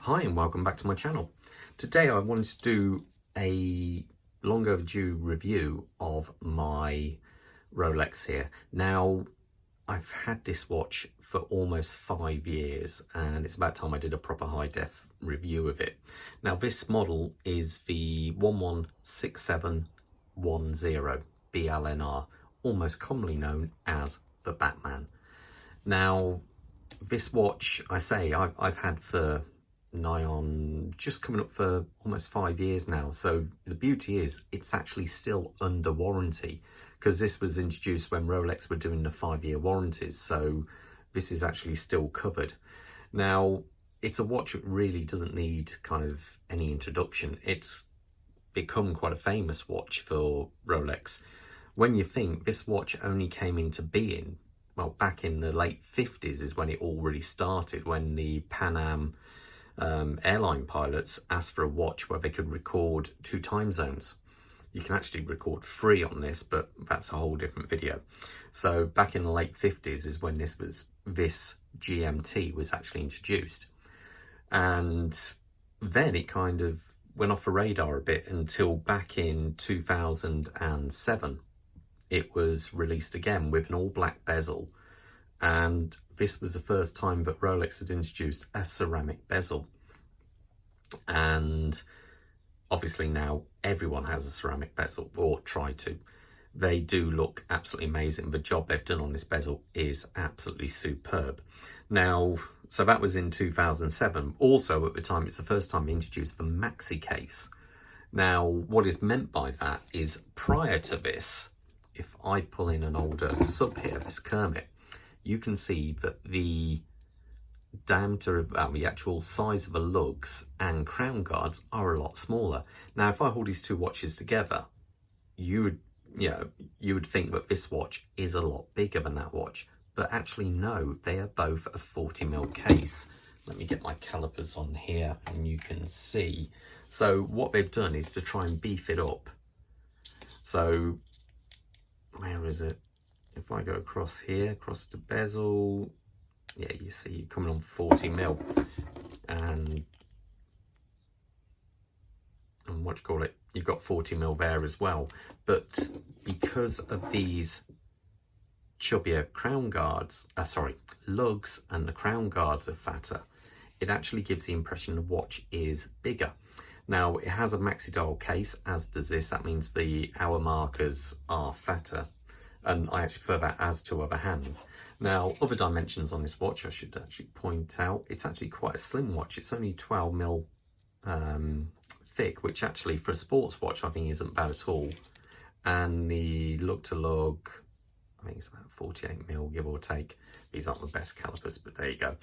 Hi and welcome back to my channel. Today I wanted to do a long overdue review of my Rolex here. Now I've had this watch for almost 5 years and it's about time I did a proper high def review of it. Now this model is the 116710 BLNR, almost commonly known as the Batman. Now this watch, I've had for nigh on just coming up for almost 5 years now. So the beauty is it's actually still under warranty because this was introduced when Rolex were doing the 5-year warranties. So this is actually still covered. Now it's a watch that really doesn't need kind of any introduction. It's become quite a famous watch for Rolex. When you think this watch only came into being, well, back in the late 50s is when it all really started, when the Pan Am airline pilots asked for a watch where they could record 2 time zones. You can actually record 3 on this, but that's a whole different video. So back in the late 50s is when this GMT was actually introduced. And then it kind of went off the radar a bit until back in 2007. It was released again with an all black bezel. And this was the first time that Rolex had introduced a ceramic bezel. And obviously now everyone has a ceramic bezel, or try to. They do look absolutely amazing. The job they've done on this bezel is absolutely superb. Now, so that was in 2007. Also at the time, it's the first time they introduced the maxi case. Now, what is meant by that is prior to this, if I pull in an older sub here, this Kermit, you can see that the diameter of the actual size of the lugs and crown guards are a lot smaller. Now, if I hold these 2 watches together, you would think that this watch is a lot bigger than that watch, but actually no, they are both a 40mm case. Let me get my calipers on here and you can see. So what they've done is to try and beef it up. So where is it? If I go across here, across the bezel, yeah, you see you're coming on 40mm, and what do you call it? You've got 40mm there as well. But because of these chubbier crown guards, lugs, and the crown guards are fatter, it actually gives the impression the watch is bigger. Now it has a maxi dial case, as does this. That means the hour markers are fatter. And I actually prefer that as to other hands. Now, other dimensions on this watch, I should actually point out, it's actually quite a slim watch. It's only 12mm thick, which actually for a sports watch, I think isn't bad at all. And the lug to lug, I think it's about 48mm, give or take. These aren't the best calipers, but there you go.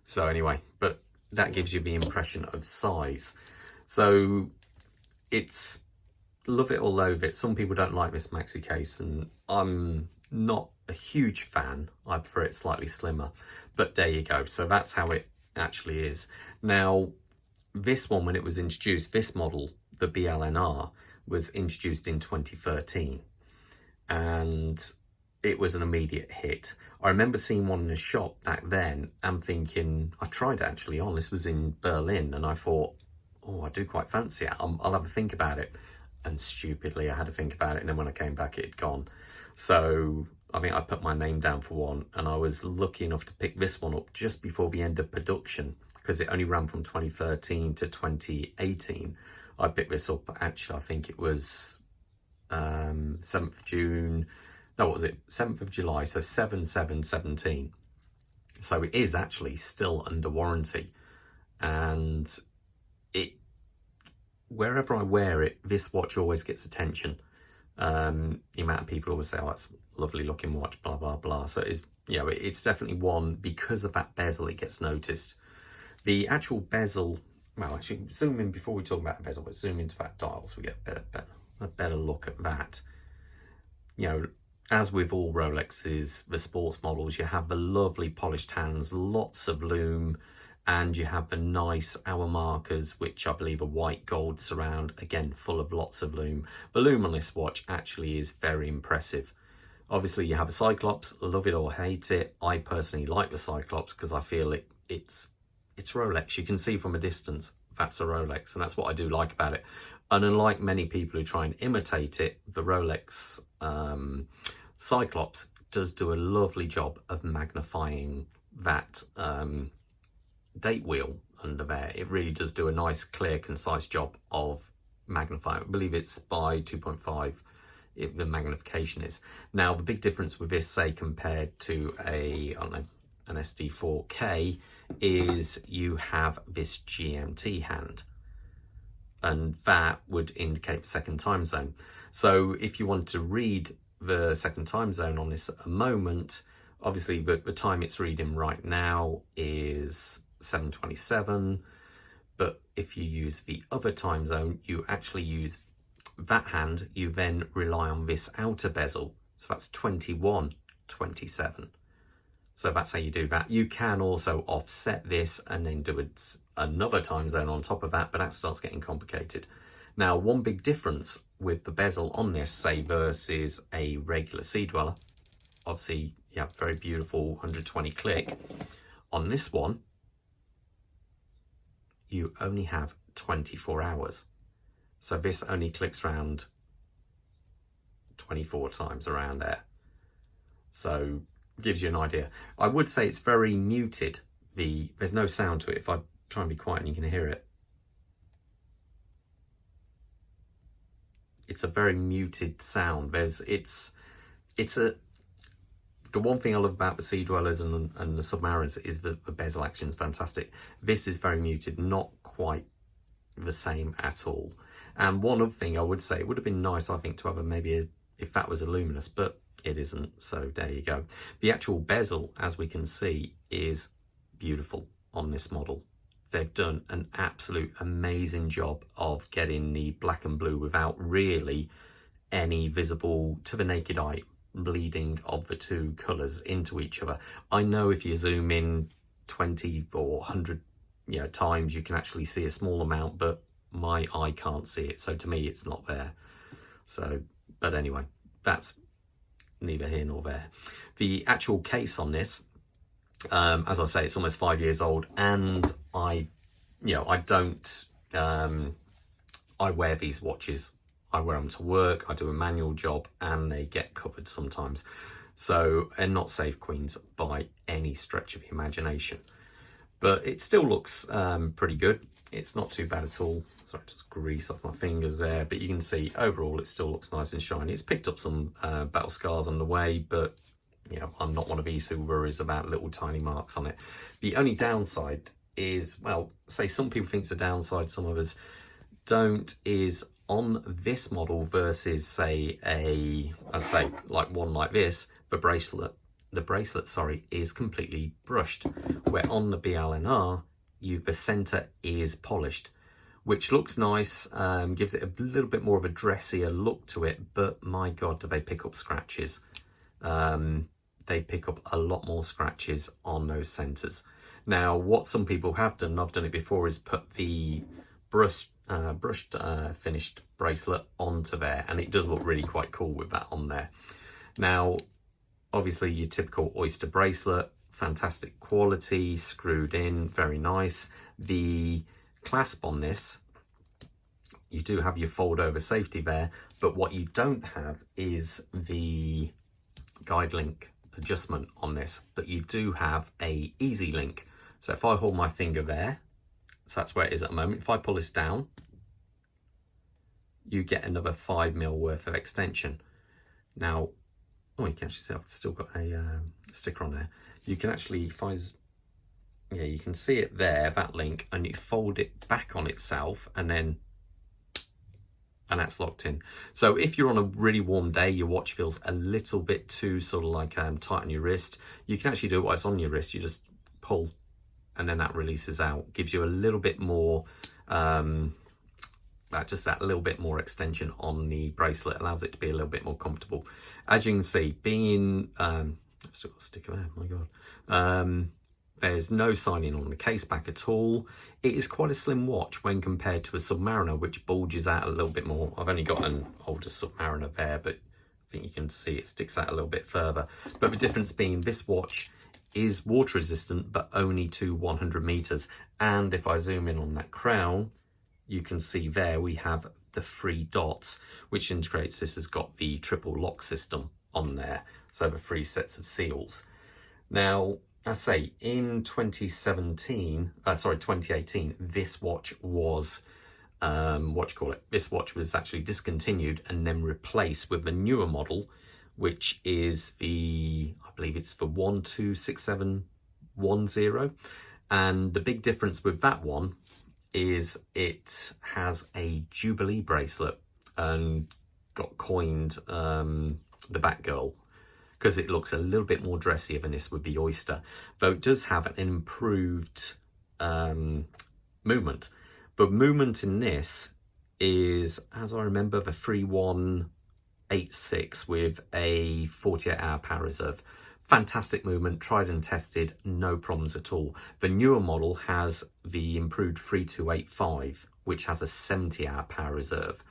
So anyway, but that gives you the impression of size. So it's love it or loathe it. Some people don't like this maxi case, and I'm not a huge fan. I prefer it slightly slimmer, but there you go. So that's how it actually is. Now, this one, when it was introduced, this model, the BLNR, was introduced in 2013, and it was an immediate hit. I remember seeing one in a shop back then and thinking, I tried it actually on, this was in Berlin, and I thought, oh, I do quite fancy it. I'll have a think about it. And stupidly, I had to think about it, and then when I came back, it had gone. So, I mean, I put my name down for one, and I was lucky enough to pick this one up just before the end of production, because it only ran from 2013 to 2018. I picked this up, actually, I think it was 7th of June, no, what was it? 7th of July, so 7/7/17. So it is actually still under warranty, and wherever I wear it, this watch always gets attention. The amount of people always say, oh, that's a lovely looking watch, blah, blah, blah. So it's, it's definitely one, because of that bezel, it gets noticed. The actual bezel, well, actually zoom in before we talk about the bezel, but zoom into that dial so we get a better look at that. As with all Rolexes, the sports models, you have the lovely polished hands, lots of lume, and you have the nice hour markers, which I believe are white gold surround, again full of lots of lume. The lume on this watch actually is very impressive. Obviously you have a Cyclops, love it or hate it. I personally like the Cyclops because I feel it's it's Rolex. You can see from a distance that's a Rolex, and that's what I do like about it. And unlike many people who try and imitate it, the Rolex Cyclops does do a lovely job of magnifying that date wheel under there. It really does do a nice, clear, concise job of magnifying. I believe it's by 2.5 the magnification is. Now, the big difference with this, say, compared to a, I don't know, an SD4K, is you have this GMT hand, and that would indicate the second time zone. So if you want to read the second time zone on this at a moment, obviously the time it's reading right now is 7:27, but if you use the other time zone, you actually use that hand, you then rely on this outer bezel, so that's 21:27. So that's how you do that. You can also offset this and then do another time zone on top of that, but that starts getting complicated. Now, one big difference with the bezel on this, say, versus a regular sea dweller, obviously you have very beautiful 120 click. On this one, you only have 24 hours. So this only clicks around 24 times around there. So gives you an idea. I would say it's very muted. There's no sound to it. If I try and be quiet and you can hear it. It's a very muted sound. The one thing I love about the Sea Dwellers and the Submariners is that the bezel action is fantastic. This is very muted, not quite the same at all. And one other thing I would say, it would have been nice, I think, to have if that was a luminous, but it isn't, so there you go. The actual bezel, as we can see, is beautiful on this model. They've done an absolute amazing job of getting the black and blue without really any visible, to the naked eye, bleeding of the two colours into each other. I know if you zoom in 20 or 100 times, you can actually see a small amount, but my eye can't see it, so to me it's not there. So, but anyway, that's neither here nor there. The actual case on this, as I say, it's almost 5 years old, and I wear these watches. I wear them to work, I do a manual job, and they get covered sometimes. So they're not safe queens by any stretch of the imagination. But it still looks pretty good. It's not too bad at all. Sorry, just grease off my fingers there. But you can see overall it still looks nice and shiny. It's picked up some battle scars on the way, but I'm not one of these who worries about little tiny marks on it. The only downside is, well, say some people think it's a downside, some of us don't, is on this model versus say like one like this, the bracelet is completely brushed, where on the BLNR the center is polished, which looks nice, gives it a little bit more of a dressier look to it, but my god, do they pick up scratches. They pick up a lot more scratches on those centers. Now, what some people have done, I've done it before, is put the brushed finished bracelet onto there, and it does look really quite cool with that on there. Now, obviously your typical oyster bracelet, fantastic quality, screwed in, very nice. The clasp on this, you do have your fold over safety there, but what you don't have is the guide link adjustment on this, but you do have a easy link. So if I hold my finger there, so that's where it is at the moment, if I pull this down, you get another 5mm worth of extension. Now, oh, you can actually see I've still got a sticker on there. You can actually, you can see it there, that link, and you fold it back on itself, and that's locked in. So if you're on a really warm day, your watch feels a little bit too sort of like tight on your wrist, you can actually do it while it's on your wrist. You just pull, and then that releases out. Gives you a little bit more, just that little bit more extension on the bracelet, allows it to be a little bit more comfortable. As you can see, being, I've still got a sticker there, my god. There's no signing on the case back at all. It is quite a slim watch when compared to a Submariner, which bulges out a little bit more. I've only got an older Submariner there, but I think you can see it sticks out a little bit further. But the difference being, this watch is water resistant, but only to 100 meters. And if I zoom in on that crown, you can see there we have the 3 dots, which integrates. This has got the triple lock system on there, so the 3 sets of seals. Now, I say in 2018, this watch was this watch was actually discontinued and then replaced with the newer model, which is I believe it's the 126710. And the big difference with that one is it has a Jubilee bracelet and got coined the Batgirl, because it looks a little bit more dressier than this with the Oyster, though it does have an improved movement. The movement in this is, as I remember, the 3186 with a 48-hour power reserve. Fantastic movement, tried and tested, no problems at all. The newer model has the improved 3285, which has a 70-hour power reserve.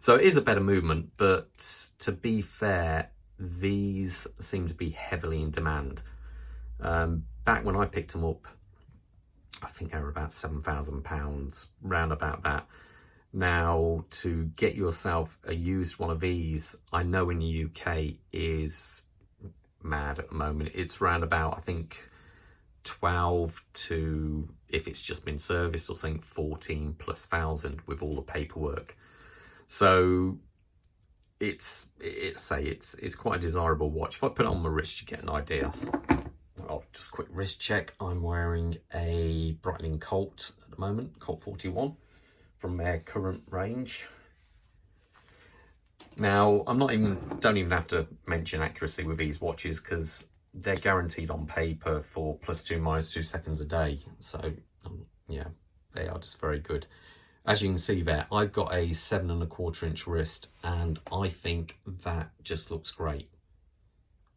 So it is a better movement, but to be fair, these seem to be heavily in demand. Back when I picked them up, I think they were about £7,000, round about that. Now, to get yourself a used one of these, I know in the UK is mad at the moment. It's round about, I think, 12 to, if it's just been serviced, or something, 14 plus thousand with all the paperwork. So it's quite a desirable watch. If I put it on my wrist, you get an idea. Oh, just a quick wrist check. I'm wearing a Breitling Colt at the moment, Colt 41 from their current range. Now, don't even have to mention accuracy with these watches, because they're guaranteed on paper for +2 -2 seconds a day. So yeah, they are just very good. As you can see there, I've got a 7¼ wrist, and I think that just looks great.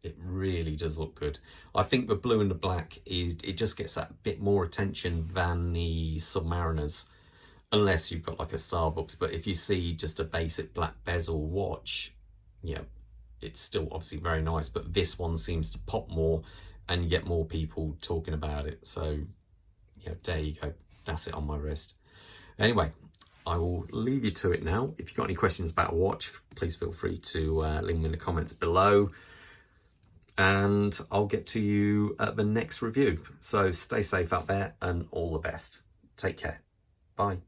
It really does look good. I think the blue and the black it just gets that bit more attention than the Submariners, unless you've got like a Starbucks. But if you see just a basic black bezel watch, yeah, it's still obviously very nice, but this one seems to pop more and you get more people talking about it. So yeah, there you go, that's it on my wrist. Anyway, I will leave you to it now. If you've got any questions about a watch, please feel free to leave them in the comments below, and I'll get to you at the next review. So stay safe out there and all the best. Take care. Bye.